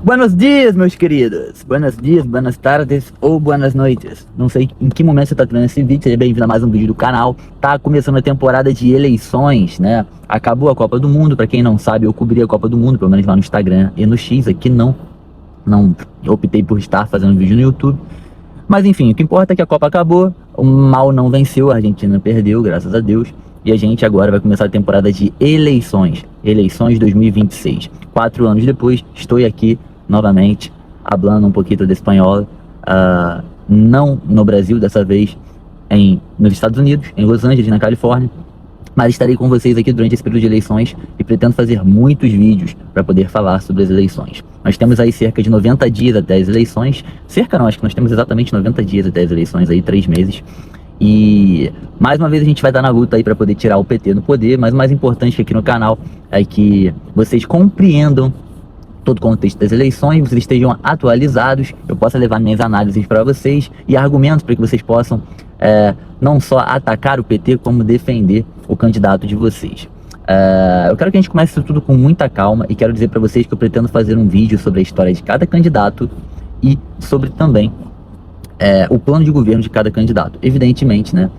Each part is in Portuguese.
Buenos dias, meus queridos. Buenos dias, buenas tardes ou buenas noites. Não sei em que momento você está vendo esse vídeo. Seja bem-vindo a mais um vídeo do canal. Tá começando a temporada de eleições, né? Acabou a Copa do Mundo. Pra quem não sabe, eu cobri a Copa do Mundo, pelo menos lá no Instagram e no X. Aqui não optei por estar fazendo vídeo no YouTube. Mas enfim, o que importa é que a Copa acabou. O mal não venceu, a Argentina perdeu, graças a Deus. E a gente agora vai começar a temporada de eleições. Eleições 2026. 4 anos depois, estou aqui novamente, falando um pouquinho de espanhol, não no Brasil, dessa vez nos Estados Unidos, em Los Angeles, na Califórnia, mas estarei com vocês aqui durante esse período de eleições e pretendo fazer muitos vídeos para poder falar sobre as eleições. Nós temos aí cerca de 90 dias até as eleições, acho que nós temos exatamente 90 dias até as eleições, aí 3 meses, e mais uma vez a gente vai estar na luta aí para poder tirar o PT no poder, mas o mais importante aqui no canal é que vocês compreendam todo o contexto das eleições, vocês estejam atualizados, eu possa levar minhas análises para vocês e argumentos para que vocês possam não só atacar o PT, como defender o candidato de vocês. Eu quero que a gente comece isso tudo com muita calma e quero dizer para vocês que eu pretendo fazer um vídeo sobre a história de cada candidato e sobre também o plano de governo de cada candidato. Evidentemente, né,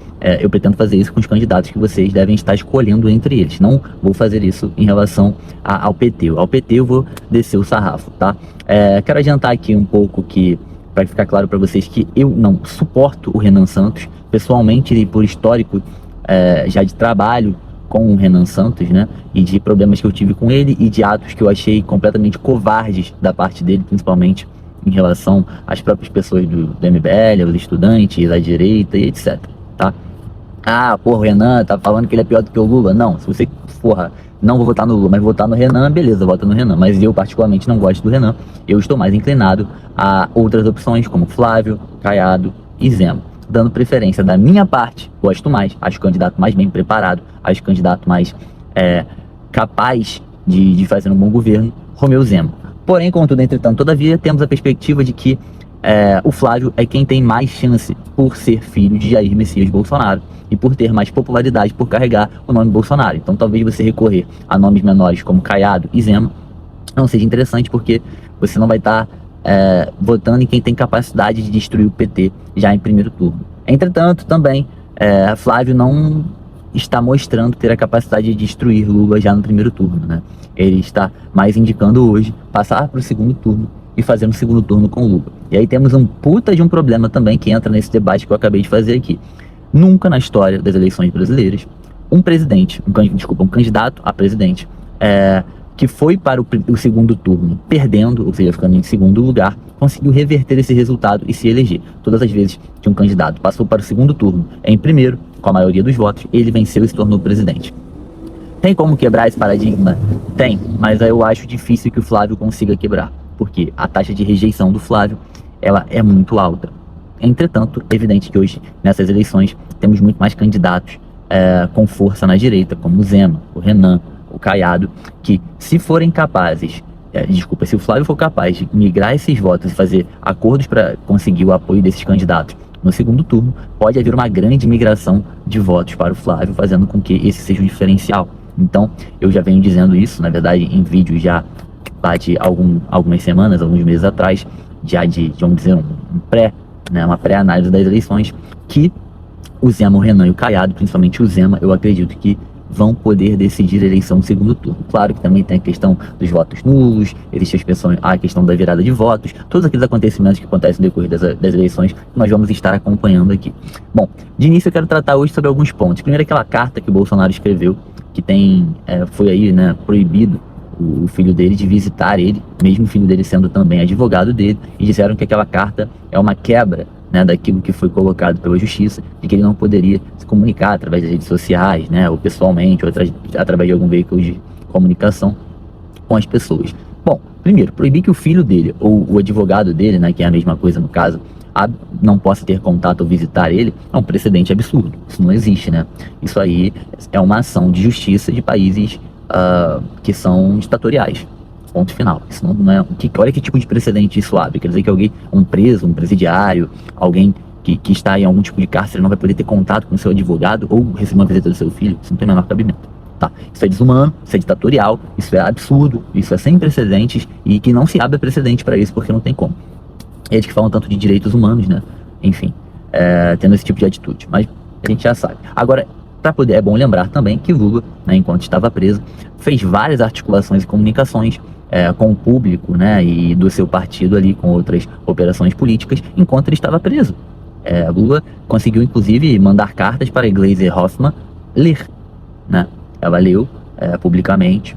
eu pretendo fazer isso com os candidatos que vocês devem estar escolhendo entre eles. Não vou fazer isso em relação ao PT. Ao PT eu vou descer o sarrafo, tá? Quero adiantar aqui um pouco para ficar claro para vocês que eu não suporto o Renan Santos, pessoalmente e por histórico já de trabalho com o Renan Santos, né, e de problemas que eu tive com ele e de atos que eu achei completamente covardes da parte dele, principalmente em relação às próprias pessoas do MBL, aos estudantes, à direita e etc, tá? O Renan tá falando que ele é pior do que o Lula. Não, se você, não vou votar no Lula, mas votar no Renan, beleza, vota no Renan. Mas eu particularmente não gosto do Renan. Eu estou mais inclinado a outras opções, como Flávio, Caiado e Zema. Dando preferência da minha parte, gosto mais, acho o candidato mais bem preparado, acho o candidato mais capaz de fazer um bom governo, Romeu Zema. Porém, contudo, entretanto, todavia, temos a perspectiva de que o Flávio é quem tem mais chance por ser filho de Jair Messias Bolsonaro e por ter mais popularidade por carregar o nome Bolsonaro. Então, talvez você recorrer a nomes menores como Caiado e Zema não seja interessante, porque você não vai estar votando em quem tem capacidade de destruir o PT já em primeiro turno. Entretanto, também, Flávio não está mostrando ter a capacidade de destruir Lula já no primeiro turno, né? Ele está mais indicando hoje passar para o segundo turno e fazer um segundo turno com Lula. E aí temos um puta de um problema também que entra nesse debate que eu acabei de fazer aqui. Nunca na história das eleições brasileiras, um candidato a presidente, que foi para o segundo turno perdendo, ou seja, ficando em segundo lugar, conseguiu reverter esse resultado e se eleger. Todas as vezes que um candidato passou para o segundo turno em primeiro, com a maioria dos votos, ele venceu e se tornou presidente. Tem como quebrar esse paradigma? Tem, mas eu acho difícil que o Flávio consiga quebrar, porque a taxa de rejeição do Flávio, ela é muito alta. Entretanto, é evidente que hoje, nessas eleições, temos muito mais candidatos com força na direita, como o Zema, o Renan, o Caiado, que se forem capazes, se o Flávio for capaz de migrar esses votos e fazer acordos para conseguir o apoio desses candidatos no segundo turno, pode haver uma grande migração de votos para o Flávio, fazendo com que esse seja um diferencial. Então, eu já venho dizendo isso, na verdade, em vídeo já de algumas semanas, alguns meses atrás, vamos dizer, uma pré-análise das eleições, que o Zema, o Renan e o Caiado, principalmente o Zema, eu acredito que vão poder decidir a eleição no segundo turno. Claro que também tem a questão dos votos nulos, existe a questão da virada de votos, todos aqueles acontecimentos que acontecem no decorrer das eleições que nós vamos estar acompanhando aqui. Bom, de início eu quero tratar hoje sobre alguns pontos. Primeiro, aquela carta que o Bolsonaro escreveu, que foi aí, né, proibido o filho dele de visitar ele, mesmo o filho dele sendo também advogado dele, e disseram que aquela carta é uma quebra, né, daquilo que foi colocado pela justiça, de que ele não poderia se comunicar através das redes sociais, né, ou pessoalmente, ou através de algum veículo de comunicação com as pessoas. Bom, primeiro, proibir que o filho dele, ou o advogado dele, né, que é a mesma coisa no caso, não possa ter contato ou visitar ele, é um precedente absurdo. Isso não existe, né? Isso aí é uma ação de justiça de países que são ditatoriais. Ponto final. Isso não é. Olha que tipo de precedente isso abre. Quer dizer que um preso, um presidiário, alguém que está em algum tipo de cárcere não vai poder ter contato com o seu advogado ou receber uma visita do seu filho. Isso não tem o menor cabimento. Tá? Isso é desumano, isso é ditatorial, isso é absurdo, isso é sem precedentes e que não se abre precedente para isso porque não tem como. Eles que falam tanto de direitos humanos, né? Enfim, tendo esse tipo de atitude. Mas a gente já sabe. Agora, para poder, é bom lembrar também que Lula, né, enquanto estava preso, fez várias articulações e comunicações com o público, né, e do seu partido ali, com outras operações políticas, enquanto ele estava preso. Lula conseguiu, inclusive, mandar cartas para a Gleisi Hoffmann ler, né? Ela leu publicamente,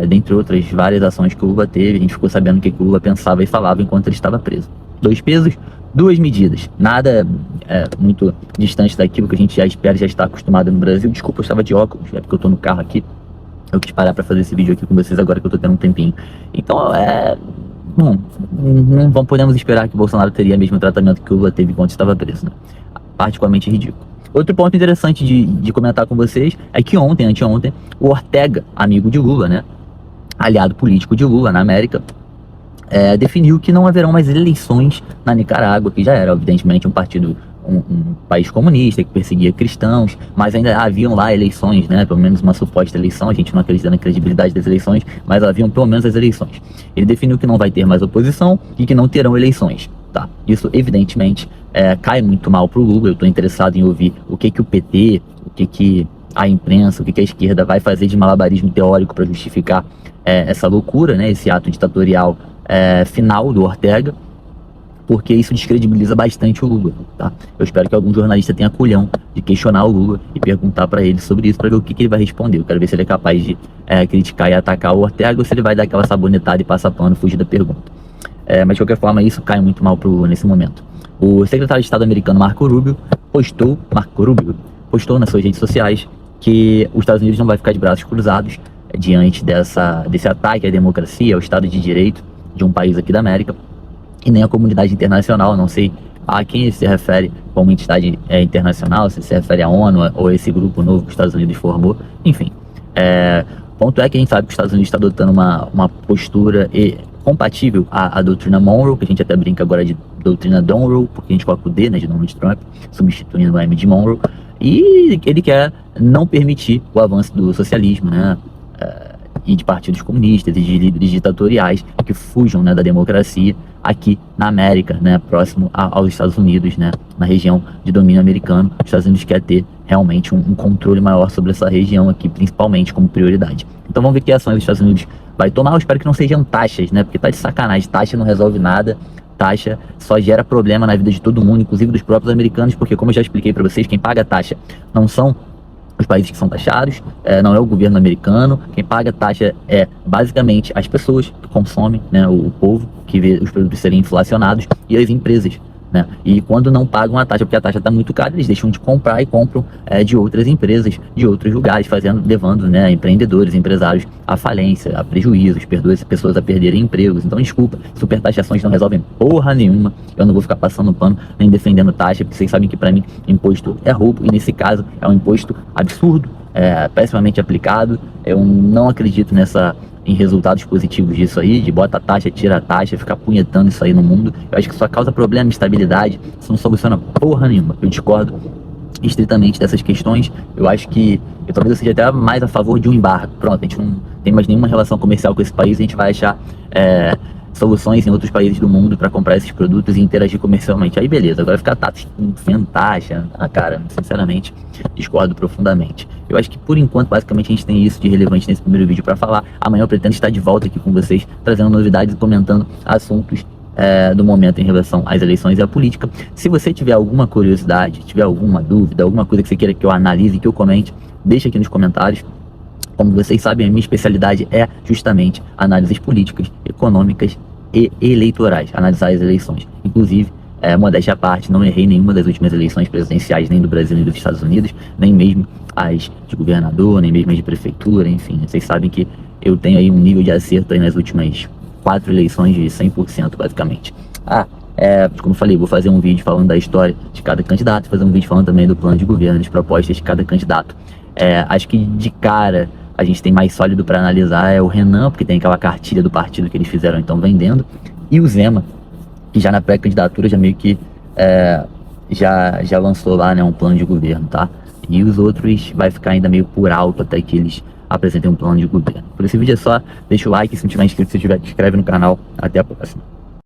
dentre outras várias ações que o Lula teve. A gente ficou sabendo o que o Lula pensava e falava enquanto ele estava preso. 2 pesos, 2 medidas. Nada muito distante daquilo que a gente já espera, já está acostumado no Brasil. Desculpa, eu estava de óculos, é porque eu estou no carro aqui. Eu quis parar para fazer esse vídeo aqui com vocês agora que eu estou tendo um tempinho. Então, não podemos esperar que o Bolsonaro teria o mesmo tratamento que o Lula teve enquanto estava preso, né? Particularmente ridículo. Outro ponto interessante de comentar com vocês é que anteontem, o Ortega, amigo de Lula, né, aliado político de Lula na América, definiu que não haverão mais eleições na Nicarágua, que já era, evidentemente, um país comunista que perseguia cristãos, mas ainda haviam lá eleições, né, pelo menos uma suposta eleição. A gente não acredita na credibilidade das eleições, mas haviam pelo menos as eleições. Ele definiu que não vai ter mais oposição e que não terão eleições. Tá. Isso, evidentemente, cai muito mal para o Lula. Eu estou interessado em ouvir o que o PT, o que a imprensa, o que a esquerda vai fazer de malabarismo teórico para justificar essa loucura, né, esse ato ditatorial final do Ortega, porque isso descredibiliza bastante o Lula. Tá? Eu espero que algum jornalista tenha culhão de questionar o Lula e perguntar para ele sobre isso, para ver o que ele vai responder. Eu quero ver se ele é capaz de criticar e atacar o Ortega ou se ele vai dar aquela sabonetada e passar pano, fugir da pergunta. Mas de qualquer forma, isso cai muito mal pro Lula nesse momento. O secretário de Estado americano Marco Rubio postou nas suas redes sociais que os Estados Unidos não vai ficar de braços cruzados diante desse ataque à democracia, ao Estado de Direito de um país aqui da América, e nem a comunidade internacional. Não sei a quem ele se refere como entidade internacional, se refere à ONU ou a esse grupo novo que os Estados Unidos formou. Enfim, o ponto é que a gente sabe que os Estados Unidos está adotando uma postura compatível à doutrina Monroe, que a gente até brinca agora de doutrina Donroe, porque a gente coloca o D, né, de Donald Trump, substituindo o M de Monroe, e ele quer não permitir o avanço do socialismo, né, e de partidos comunistas e de líderes ditatoriais que fujam, né, da democracia aqui na América, né, próximo aos Estados Unidos, né, na região de domínio americano. Os Estados Unidos quer ter realmente um controle maior sobre essa região aqui, principalmente como prioridade. Então vamos ver que ações os Estados Unidos vai tomar. Eu espero que não sejam taxas, né, porque tá de sacanagem. Taxa não resolve nada, taxa só gera problema na vida de todo mundo, inclusive dos próprios americanos, porque, como eu já expliquei para vocês, quem paga taxa não são os países que são taxados, não é o governo americano. Quem paga taxa é basicamente as pessoas que consomem, né, o povo que vê os produtos serem inflacionados, e as empresas, né? E quando não pagam a taxa, porque a taxa está muito cara, eles deixam de comprar e compram de outras empresas, de outros lugares, levando, né, empreendedores, empresários à falência, a prejuízos, pessoas a perderem empregos. Então, desculpa, supertaxações não resolvem porra nenhuma. Eu não vou ficar passando pano nem defendendo taxa, porque vocês sabem que para mim imposto é roubo, e nesse caso é um imposto absurdo, pessimamente aplicado. Eu não acredito em resultados positivos disso aí, de bota a taxa, tira a taxa, ficar punhetando isso aí no mundo. Eu acho que só causa problema, instabilidade, isso não soluciona porra nenhuma. Eu discordo estritamente dessas questões. Eu acho que talvez eu seja até mais a favor de um embargo. Pronto, a gente não tem mais nenhuma relação comercial com esse país, a gente vai achar soluções em outros países do mundo para comprar esses produtos e interagir comercialmente. Aí beleza, agora ficar enfiando taxa, cara, sinceramente, discordo profundamente. Eu acho que por enquanto, basicamente, a gente tem isso de relevante nesse primeiro vídeo para falar. Amanhã eu pretendo estar de volta aqui com vocês, trazendo novidades e comentando assuntos do momento em relação às eleições e à política. Se você tiver alguma curiosidade, tiver alguma dúvida, alguma coisa que você queira que eu analise, que eu comente, deixa aqui nos comentários. Como vocês sabem, a minha especialidade é justamente análises políticas, econômicas e eleitorais, analisar as eleições. Inclusive, modéstia à parte, não errei nenhuma das últimas eleições presidenciais, nem do Brasil nem dos Estados Unidos, nem mesmo as de governador, nem mesmo as de prefeitura, enfim. Vocês sabem que eu tenho aí um nível de acerto aí nas últimas 4 eleições de 100%, basicamente. Como eu falei, vou fazer um vídeo falando da história de cada candidato, fazer um vídeo falando também do plano de governo, das propostas de cada candidato. Acho que de cara a gente tem mais sólido para analisar é o Renan, porque tem aquela cartilha do partido que eles fizeram, então, vendendo, e o Zema, que já na pré-candidatura já meio que já lançou lá, né, um plano de governo, tá? E os outros vai ficar ainda meio por alto até que eles apresentei um plano de governo. Por esse vídeo é só, deixa o like, se não tiver inscrito, se inscreve no canal. Até a próxima.